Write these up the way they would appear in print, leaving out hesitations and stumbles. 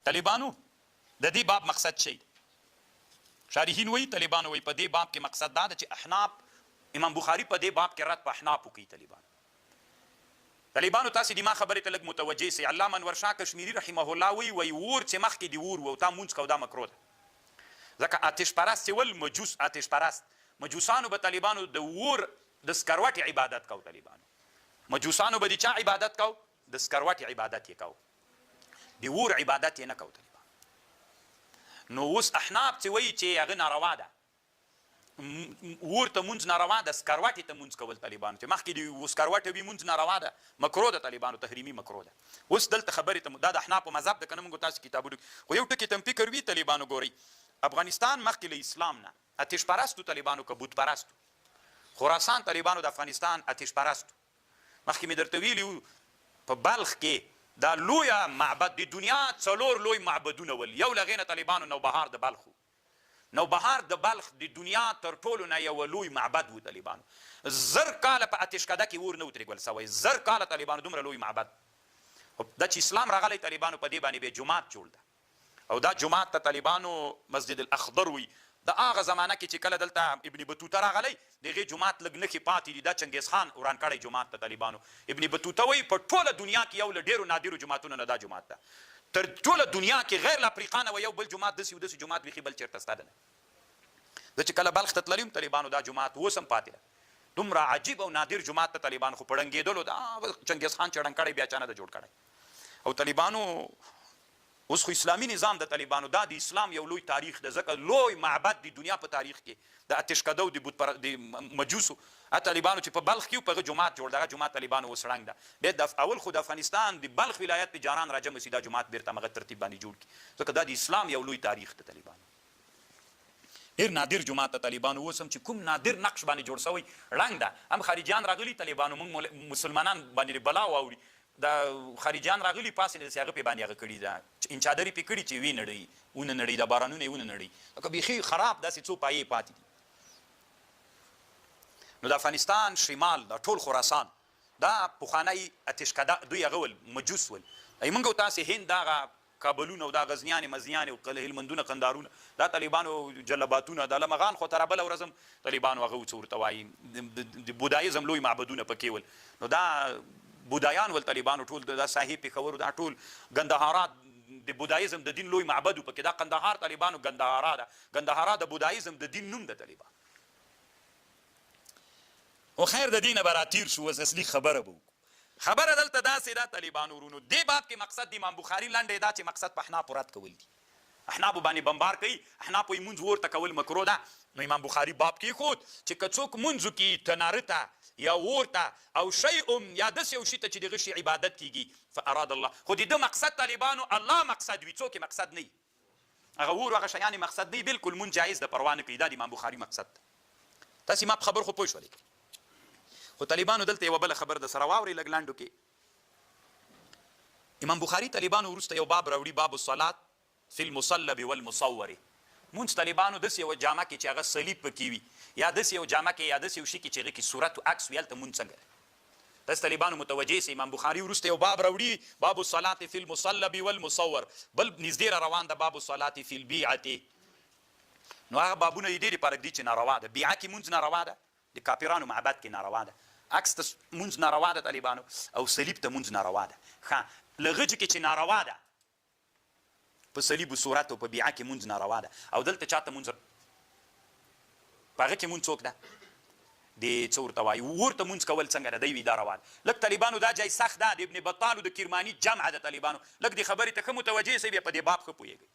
طالبانو د دې باب مقصد شي شارحین وایي طالبانو وایي په دې باب کې مقصد دا ده چې احناف امام بخاري په دې باب کې رد په احنافو کوي طالبانو تاسې د ما خبرې ته لږ متوجه سئ علامه انور شاه کشمیري رحمه الله وایي اور چې مخکې د اور و او تا مونځ کوه دا مکروه ده ځکه آتش پرست چې ول مجوس آتش پرست مجوسانو به طالبانو د اور د سکروټې عبادت کو طالبانو مجوسانو به د چا عبادت کو د سکروټې عبادت یې کو د اور عبادت یې نه کو طالبانو نو اوس احناف چې وایي چې هغه ناروا ده اور ته مونځ ناروا ده سکروټې ته مونځ کول طالبانو چې مخکې د سکروټې وي مونځ ناروا ده مکروه ده طالبانو تحریمي مکروه ده اوس دلته خبرې ته دا د احنافو مذهب ده که نه موږ تاسو کتابونو خو یو ټکي ته فکر وي طالبانو ګورئ افغانستان مخکې له اسلام نه آتش پرستو طالبانو که بت پرستو خراسان طالبانو د افغانستان آتش پرستو مخکې مې درته ویلي وو په بلخ کې دا لویه معبد د دنیا 4 لوی معبدونه ول یو له هغې نه طالبانو نوبهار د بلخ نوبهار د بلخ د دنیا تر ټولو نه یو لوی معبد و طالبانو 1000 کاله په اتشکده کې اور نه وترېږول سوی 1000 کاله طالبانو دومره لوی معبد دا چې اسلام راغلی طالبانو په دې باندې بیا جومات جوړ ده او دا جومات ته طالبانو مسجد الاخضر وي د هغه زمانه کې چې کله دلته ابن بطوطه راغلی د هغې جومات لږ نښې پاتې دي دا چنګیز خان وران کړی جومات ته طالبانو ابن بطوطه وایي په ټوله دنیا کې یو له ډېرو نادرو جوماتونو نه دا جومات ده تر ټوله دنیا کې غیر له افریقا نه یو بل جومات داسې و داسې جومات بیخي بل چېرته سته ده نه زه چې کله بلخ ته تللی وم طالبانو دا جومات اوس هم پاتې ده دومره عجیب او نادر جومات ته طالبانو خو په ړنګېدلو دا چنګیز خان چې ړنګ کړی بیا چا نه ده جوړ کړی او طالبانو اوس خو اسلامي نظام د طالبانو دا د اسلام یو لوی تاریخ ده ځکه لوی معبد د دنیا په تاریخ کې د اتشکده او د مجوسو طالبانو چې په بلخ کې په هغه جومات جوړ دغه جومات طالبانو اوس ړنګ ده بیا د اول خو د افغانستان د بلخ ولایت تجاران راجمع سي دا جومات بیرته همغه ترتیب باندې جوړ کړي ځکه دا د اسلام یو لوی تاریخ ده طالبانو ډېر نادر جومات ته طالبانو اوس هم چې کوم نادر نقش باندې جوړ سوی ړنګ ده هم خارجیان راغلي طالبانو موږ مسلمانان باندې بلا واوري دا خارجیان راغلي پاسې داسې هغه پې باندې هغه کړي ده انچادرې پې کړي چې وی نړوي ونه نړوي دا بارانونه یې ونه نړوي لکه بیخي خراب داسې څو پایې پاتې دي نو د افغانستان شمال دا ټول خراسان دا پخوانی اتشکده دوی هغه ول مجوس ول موږ او تاسې هند دغه کابلونه او دا غزنیانې مزنیانې او هلمندونه قندارونه دا طالبانو جلباتونه د لمغان خو تره بله ورځ هم طالبانو هغه څه ورته وایي د بودایزم لوی معبدونه پکې ول نو دا بودایان ول طالبانو ټول دا صاحب پېښور دا ټول ګندهارات د بودایزم د دین لوی معبد و پکې دا قندهار طالبانو ګندهارا ده ګندهارا د بودایزم د دین نوم ده طالبان خو خیر د دې نه به راتیر شو اوس اصلي خبره به وکړو خبره دلته داسې ده طالبانو ورونو دې باب کې مقصد د امام بخاري لنډی دا چې مقصد په احنافو رد کول دي احنافو باندې بمبار کوي احنافو یې مونځ ورته کول مکروه ده نو امام بخاري باب کېښود چې که څوک مونځو کې تناره ته یا ورته او شیء یا داسې یو شي ته چې د هغه شي عبادت کېږي فاراد الله خو د ده مقصد طالبانو الله مقصد وي څوک مقصد نه وي هغه اور هغه شیان مقصد نه وي بلکل مونځ جایز ده پروا نه کوي دا د امام بخاري مقصد ده تاسې ما په خبر خو پوه شولئ خو طالبانو دلته یوه بله خبر د سره واورئ لږ لنډو کې امام بخاري طالبانو وروسته یو باب راوړي باب الصلات فی المصلب والمصور مونځ طالبانو داسې یوه جامه کې چې هغه صلیب پکې وي یا داسې یو جامه کې یا داسې یو شي کې چې هغه کې صورت و عکس وي هلته مونځ څنګه دی داسې طالبانو متوجه سي امام بخاري وروسته یو باب راوړي باب الصلات فی المصلب والمصور بل نږدې را روان ده باب الصلات فی البیعة نو هغه بابونه یې ډېرې پرږدي چې ناروا ده بیعه کې مونځ ناروا ده د کافرانو معبد کې ناروا ده عکس ته مونځ ناروا ده طالبانو او صلیب ته مونځ ناروا ده ښه له غجو کې چې ناروا ده په صلیب و صورت او په بیعه کې مونځ ناروا ده او دلته چاته مونځ په هغه کې مونځ څوک ده د څه ورته وایي ورته مونځ کول څنګه ده دی وي دا روان لږ طالبانو دا جای سخت ده د ابن بطالو د کرماني جمع ده طالبانو لږ دې خبرې ته ښه متوجه سئ بیا په دې باب ښه پوهېږئ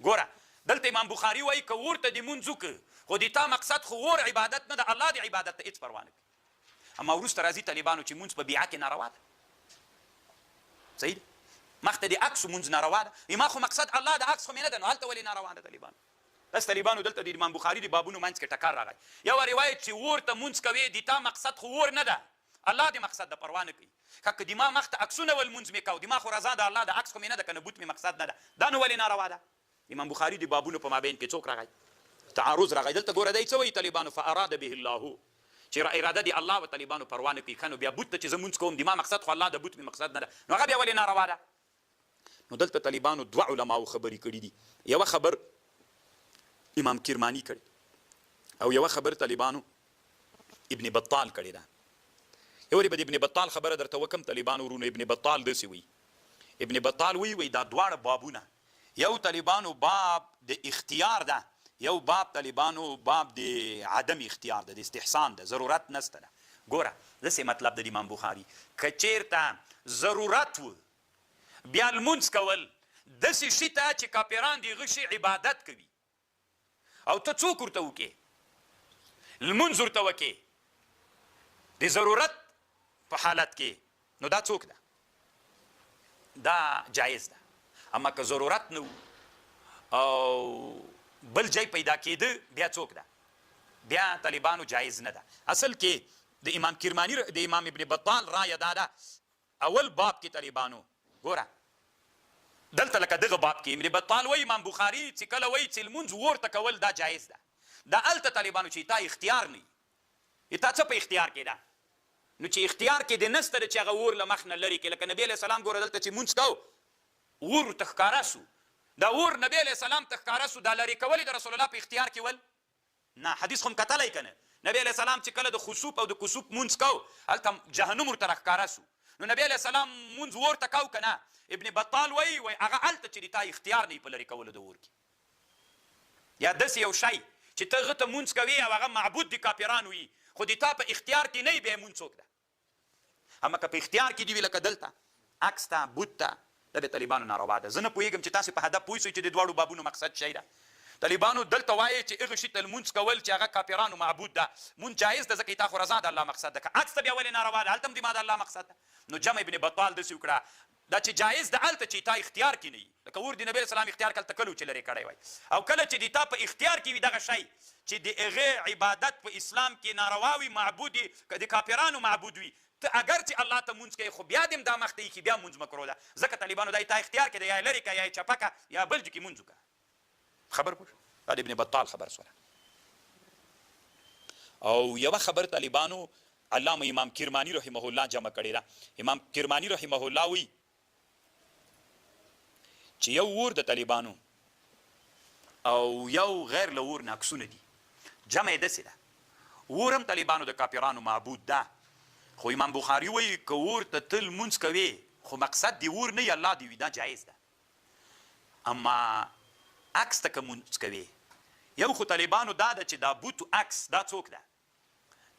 ګوره دلته امام بخاري وایي که ورته دې مونځ وکړه خو د تا مقصد خو ور عبادت نه ده الله د عبادت ته هېڅ پروا نه کوي اما وروسته راځي طالبانو چې مونځ په بیعه کې ناروا ده صحیح ده مخته د عکسو مونځ ناروا ده ما خو مقصد الله د عکس خو مې نه ده نو هلته ولې ناروا ده طالبانو داسې طالبانو دلته د امام بخاري د بابونو منځ کې ټکر راغی یو روایت چې ورته مونځ کوې د تا مقصد خو ور نه ده الله د مقصد د پروا نه کوي که د ما مخته عکسونه ول مونځ مې کو د ما خو رضا د الله د عکس خو مې نه ده که نه بوت مې مقصد نه ده دا نو ولې ناروا ده امام بخاري د بابونو په مابین کې څوک راغی تعارض راغی دلته ګوره دی څه وایي طالبانو فاراد به الله چې اراده دی الله و طالبانو پروا نه کوي ښه نو بیا بوت ته چې زه مونځ کوم د ما مقصد خو الله د بوت مې مقصد نه ده نو هغه بیا ولې ناروا ده نو دلته طالبانو دوه علماو خبرې کړي دي. یوه خبر امام کرماني کړي او یوه خبر طالبانو ابن بطال کړي ده. یو د ابن بطال خبره درته وکم طالبانو ورونو. ابن بطال داسې وایي، ابن بطال وایي دا دواړه بابونه، یو طالبانو باب د اختیار ده، یو باب طالبانو باب د عدم اختیار ده، د استحسان ده، ضرورت نسته ده. ګوره داسې مطلب د امام بخاري که چیرته ضرورت و بیا لمونځ کول داسې شي ته چې کافران د هغه شي عبادت کوي او ته څوک ورته وکې؟ لمونځ ورته وکې د ضرورت په حالت کې، نو دا څوک ده؟ دا جایز ده. اما که ضرورت نه او بل ځای پیدا کېده بیا څوک ده؟ بیا طالبانو جایز نه ده. اصل کې د امام کرماني د امام ابن بطال رایه دا ده اول باب کې طالبانو ګوره دلته لکه دغه باب کې ابن بطال وایي امام بخاري چې کله وایي چې لمونځ ورته کول دا جایز ده، دا هلته طالبانو چې تا اختیار نه وي، تا څه په اختیار کې ده؟ نو چې اختیار کې د نسته ده چې هغه اور له مخ نه لرې کړي. لکه نبي علیه السلام ګوره دلته چې مونځ کوو اور ورته ښکاره سو، دا اور نبي علیه السلام ته ښکاره سو، دا لرې کول د رسول الله په اختیار کې ول نه. حدیث خو م کتلی که نه؟ نبی علیه السلام چې کله د خسوف او د کسوف مونځ کوو هلته جهنم ورته راښکاره سو، نو نبی علیه السلام مونځ ورته کوو که نه؟ ابن بطال وایي هغه هلته چې د تا اختیار نه وي په لرې کولو د اور کې، یا داسې یو شی چې ته هغه ته مونځ کوې او هغه معبود د کافرانو وي خو د تا په اختیار کې نه وي بیا یې مونځ څوک ده؟ اما که په اختیار کې دي وي لکه دلته عکس ته بوت ته دا د طالبانو ناروا ده. زه نه پوهېږم چې تاسې په هدف پوه شئ چې د دواړو بابونو مقصد شی ده. طالبانو دلته وایي چې هغه شي ته لمونځ کول چې هغه کافرانو معبود ده مونځ جایز ده ځکه تا خو رضا د الله مقصد ده. که عکس ته بیا ولې ناروا ده؟ هلته هم د ما د الله مقصد ده. نو جمع ابن بطال داسې وکړه دا چې جایز ده هلته چې تا اختیار کې نه وي، لکه اور د نبي اسلام اختیار کله کلو چې لرې کړی وای، او کله چې د تا په اختیار کې وي دغه شی چې د هغې عبادت په اسلام کې ناروا وي، معبود که د کافرانو معبود وي، ته اگر چې الله ته مونځ کوې خو بیا دې هم دا مخ ته ایښي بیا مونځ مکروه ده. ځکه طالبانو دا یې تا اختیار کې ده، یا یې لرې کړه یا یې چپه کړه یا بل ځای کې مونځ وکړه. خبر پوه دا د ابن بطال خبر سوله. او یوه خبر طالبانو علامه امام کرماني رحمه الله جمع کړې ده. امام کرماني رحمه الله وایي چې یو اور د طالبانو او یو غیر له اور نه عکسونه دي. جمع یې داسې ده اور هم طالبانو د کافرانو معبود ده، خو امام بخاري وایي که اور ته ته لمونځ کوې خو مقصد د اور نه یې الله دې وي دا جایز ده. اما عکس ته که مونځ کوې یو خو طالبانو دا ده چې دا بوت عکس دا څوک ده؟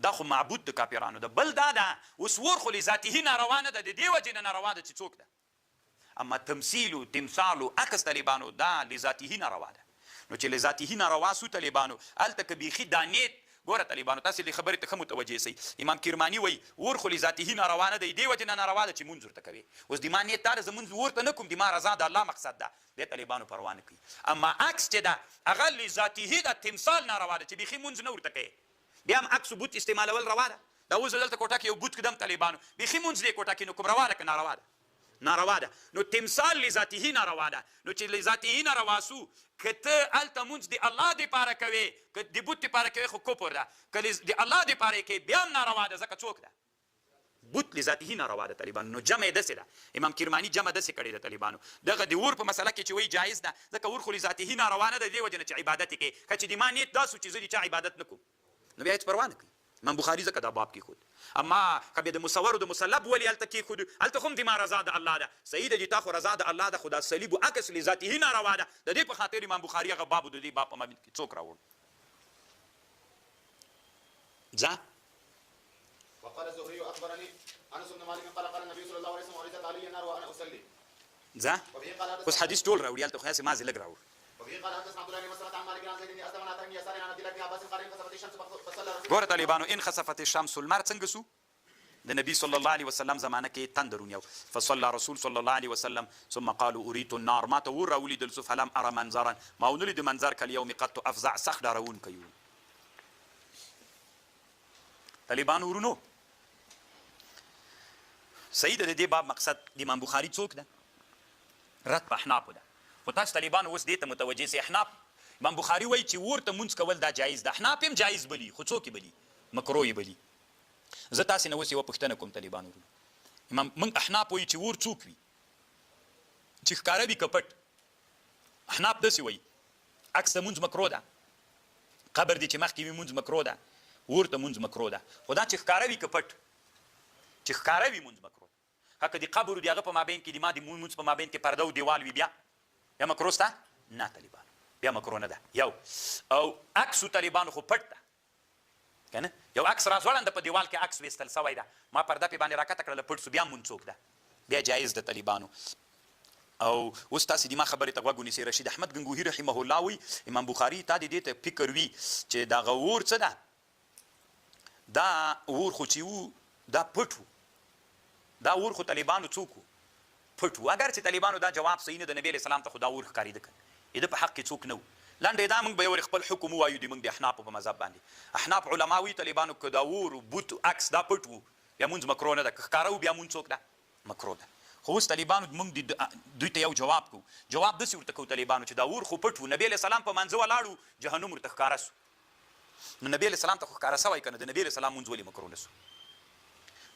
دا خو معبود د کافرانو ده. بل دا ده اوس اور خو لذاته ناروا نه ده، د دې وجې نه ناروا ده چې څوک ده. اما تمثیل و تمثال و عکس طالبانو دا لذاته ناروا ده. نو چې لذاته ناروا سو طالبانو هلته که بیخي دا نیت ګوره طالبانو تاسې دې خبرې ته ښه متوجه سئ. امام کرماني وایي اور خو لذاته ناروا نه دی، دې وجې نه ناروا ده چې مونځ ورته کوې. اوس د ما نیت دا ده زه مونځ ورته نه کوم، د ما رضا د الله مقصد ده، دې طالبانو پروا نه کوي. اما عکس چې ده هغه لذاته ده، تمثال ناروا ده چې بیخي مونځ نه ورته کوې. بیا هم عکس و بوت استعمالول روا ده. دا اوس دلته کوټه کې یو بوت کدم طالبانو بیخي مونځ دې کوټه کې نو کوم روا ده که ناروا ده؟ ناروا ده. نو تمثال لذاته ناروا ده. نو چې لذاته ناروا سو که ته هلته مونځ د الله دپاره کوې که د بوت دپاره کوې خو کفر ده، که د الله دپاره یې کوې بیا هم ناروا ده ځکه څوک ده؟ بوت لذاته ناروا ده طالبانو. نو جمع یې داسې ده. امام کرماني جمع داسې کړې ده طالبانو. دغه د اور په مسله کې چې وایي جایز ده ځکه اور خو لذاته ناروا نه ده، دې وجې نه چې عبادت یې کوې. که چې د ما نیت دا سو چې زه د چا عبادت نه کوم نو بیا هېڅ پروا نه کوي. امام بخاري ځکه دا باب کېښود. اما که بیا د مصور او د مصلب ولې هلته کېښودو هلته خو هم د ما رضا د الله ده. صحیح ده چې تا خو رضا د الله ده، خو دا صلیب و عکس لذاته ناروا ده. د دې په خاطر امام بخاري هغه باب د دې باب په مابین کې څوک راوړ؟ ځه وقال الزهري اخبرني انس بن مالك قال قال النبي صلى الله عليه وسلم ورثت علي النار وانا اصلي. ځه اوس حدیث ټول راوړي هلته خو هسې مازې لږ راوړ. ګوره طالبانو ان خسفت الشمس المر څنګه سو؟ د نبي صلی الله علیه وسلم زمانه کې تندر ونیو. فصلى رسول صلی الله علیه وسلم ثم قالوا اريد النار. ما ته ور راولیدل سو فلم ارى منظرا ما ونلید منظر کالیوم قد افزع سخت ډارون کوي. طالبانو ورونو صحیح ده د دې باب مقصد د امام بخاري څوک ده؟ رد په احنافو ده. خو تاسو طالبانو اوس دې ته متوجه سئ. احناف امام بخاري وایي چې اور ته مونځ کول دا جایز ده. احناف هم جایز بلي خو څوک یې بلي؟ مکروه یې بلي. زه تاسې نه اوس یوه پوښتنه کوم طالبانو ورونو. موږ احناف وایي چې اور څوک وي؟ چې ښکاره وي که پټ. احناف داسې وایي عکس ته مونځ مکروه ده، قبر دی چې مخکې وي مونځ مکروه ده، اور ته مونځ مکروه ده. خو دا چې ښکاره وي که پټ، چې ښکاره وي مونځ مکروه ده. که د قبر د هغه په مابین کې د ما د مونځ په مابین کې پرده او دیوال وي بیا مکروه سته؟ نه طالبانو بیا مکروه نه ده. یو او عکسو طالبانو خو پټ ده که نه، یو عکس راځوړنده په دیوال کې عکس ویستل سوی ده، ما پرده پې باندې راکته کړله پټ سو، بیا مونځ څوک ده، بیا جایز ده طالبانو. او اوس تاسې د ما خبرې ته غوږ ونیسئ. رشید احمد ګنګوهي رحمه الله وایي امام بخاري تا د دې ته فکر وي چې دغه اور څه ده، دا اور خو چې وو دا پټ وو، دا اور خو طالبانو څوک وو؟ پټ وو. اگر چې طالبانو دا جواب صحیح نه د نبي علیه السلام ته خو دا اور ښکارېده که د په حق کې څوک نه وو. لنډې دا موږ به یو خپل حکم ووایو د موږ د احنافو په مذهب باندې. احناف علما وایي طالبانو که دا اور بوت عکس دا پټ وو بیا مونځ مکروه نه ده، که ښکاره وو بیا مونځ څوک ده؟ مکروه ده. خو اوس طالبانو موږ دوی ته یو جواب کوو. جواب داسې ورته کوو طالبانو چې دا اور خو پټ وو، نبي علیه السلام په منځه ولاړو جهنم ورته ښکاره سو، نو نبي علیه السلام ته خو ښکاره سوی که نه، د نبي علیه السلام مونځ ولې مکروه نه سو؟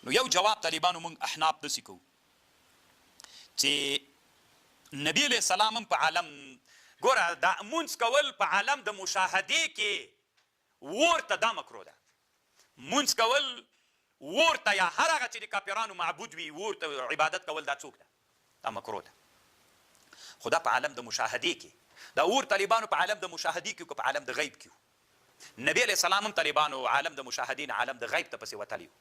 نو یو جواب طالبانو موږ احناف داسې کوو چې نبي علیه السلام هم په عالم ګوره دا مونځ کول په عالم د مشاهدې کې اور ته دا مکروه ده. مونځ کول اور ته یا هر هغه چې د کافرانو معبود وي اور ته عبادت کول دا څوک ده؟ دا مکروه ده. خو دا په عالم د مشاهدې کې دا اور طالبانو په عالم د مشاهدې کې که په عالم د غیب کې نبي علیه السلام هم طالبانو عالم د مشاهدې نه عالم د غیب ته پسې وتلي وو.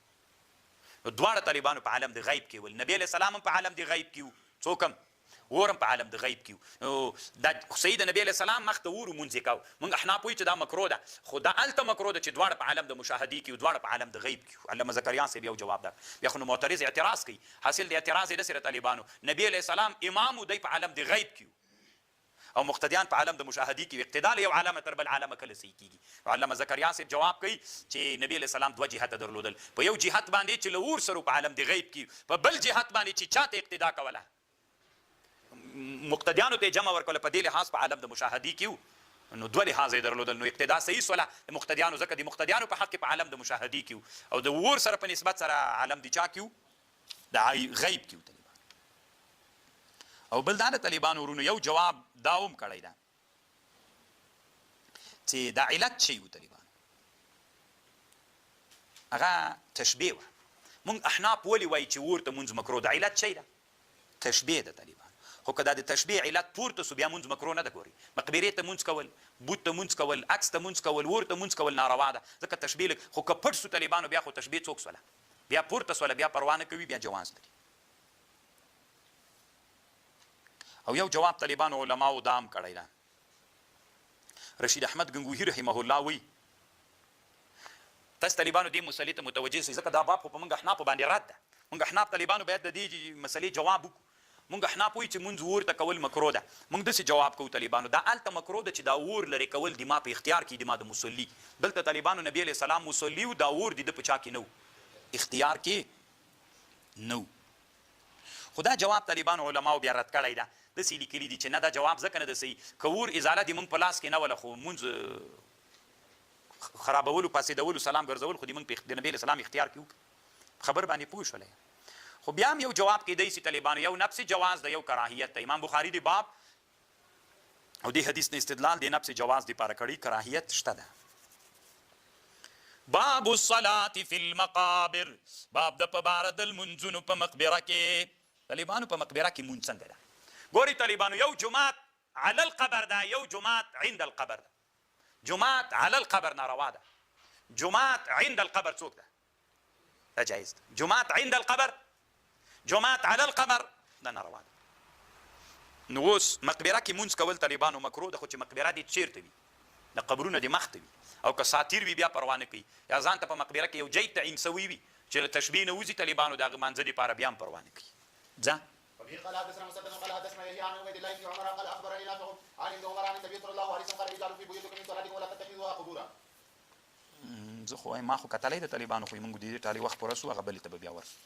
نو دواړه طالبانو په عالم د غیب کې ول، نبي علیه السلام هم په عالم د غیب کې وو، څوک هم اور هم په عالم د غیب کې وو. دا صحیح د نبي علیه السلام مخ ته اور مونځ یې کوو. موږ احناف وایو چې دا مکروه ده، خو دا هلته مکروه ده چې دواړه په عالم د مشاهدې کې وو، دواړه په عالم د غیب کې وو. علامه زکریا صاحب یو جواب ده. بیا خو نو معترض اعتراض کوي، حاصل د اعتراض یې داسې طالبانو نبي علیه السلام امام و دی په عالم د غیب کې وو او مقتدیان په عالم د مشاهدې کې وو. اقتدا له یو عالمه تر بل عالمه کله صحیح کېږي؟ علامه زکریا صاحب جواب کوي چې نبي علیه السلام دوه جهته درلودل، په یو جهت باندې چې له اور سره په عالم د غیب کې، په بل جهت باندې چې چاته اقتدا کوله مقتدیانو ته جمع ورکوله په دې لحاظ په عالم د مشاهدې کې وو. نو دوه لحاظ یې درلودل، نو اقتدا صحیح سوله د مقتدیانو، ځکه د مقتدیانو په حق کې په عالم د مشاهدې کې وو او د اور سره په نسبت سره عالم د چا کې وو؟ د غیب کې وو طالبان. او بل دا د طالبانو ورونو یو جواب دا هم کړی ده چې دا علت شی وو طالبانو، هغه تشبیه وه. موږ احناف ولې وایي چې اور ته مونځ مکروه ده؟ علت شی ده تشبیه ده طالبان. خو که دا د تشبیه علت پورته سو بیا مونځ مکروه نه ده. ګوري مقبرې ته مونځ کول، بوت ته مونځ کول، عکس ته مونځ کول، اور ته مونځ کول ناروا ده، ځکه تشبیه لږ. خو که پټ سو طالبانو بیا خو تشبیه څوک سوله؟ بیا پورته سوله، بیا پروا نه کوي، بیا جواز لري. او یو جواب طالبانو علماو دا هم کړی ده. رشید احمد ګنګوهي رحمه الله وایي تاسو طالبانو دې مسلې ته متوجه سئ، ځکه دا باب خو په موږ احنافو باندې رد ده. موږ احناف طالبانو باید د دې مسلې جواب وکړو. موږ احناف وایو چې مونځ اور ته کول مکروه ده. موږ داسې جواب کوو طالبانو دا هلته مکروه ده چې دا اور لرې کول د ما په اختیار کې د ما د مصلي. دلته طالبانو نبي علیه السلام مصلي و، دا اور د ده په چا کې نه و، اختیار کې نه و. خو دا جواب طالبانو علماو بیا رد کړی ده. داسې لیکلي دي چې نه دا جواب ځکه نه ده صحیح، که اور ازاله د موږ په لاس کې نه وله، خو مونځ خرابولو پاسېدولو سلام ګرځول خو د موږ د نبي علیه السلام اختیار کې وکړو. خبر باندې پوه شولی. خو بیا هم یو جواب کېدی سي طالبانو، یو نفس جواز ده، یو کراهیت ده. امام بخاري د باب او د حدیث نه استدلال د نفس جواز دپاره کړي، کراهیت شته ده. باب الصلاة فی المقابر، باب د په باره د لمونځونو په مقبره کې. طالبانو په مقبره کې مونځ څنګه ده؟ ګورئ طالبانو، یو جومات علی القبر ده، یو جومات عند القبر ده. جومات علی القبر ناروا ده، جومات عند القبر څوک ده؟ دا جایز ده. جومات عند القبر، جومات علی القبر دا ناروا ده. نو اوس مقبره کې مونځ کول طالبانو مکروه ده، خو چې مقبره دې چیرته وي، د قبرونه دې مخته وي، او که ساتیر وي بیا پروا نه کوي، یا ځان ته په مقبره کې یو جای تعین سوی وي چې له تشبیه نه وځي طالبانو د هغه مانځه دپاره بیا هم پروا نه کوي. ځه قال حدثنا مسدد قال حدثنا يحيى عن عبيد الله بن عمر قال اخبرني نافع عن ابن عمر عن النبي صلى الله عليه وسلم قال اجعلوا في بيوتكم من صلاتكم ولا تتخذوها قبورا. زه خو ما خو کتلی د طالبانو، خو موږ د دې ټالي وخت پوره سو، هغه بلې ته به بیا ورسو.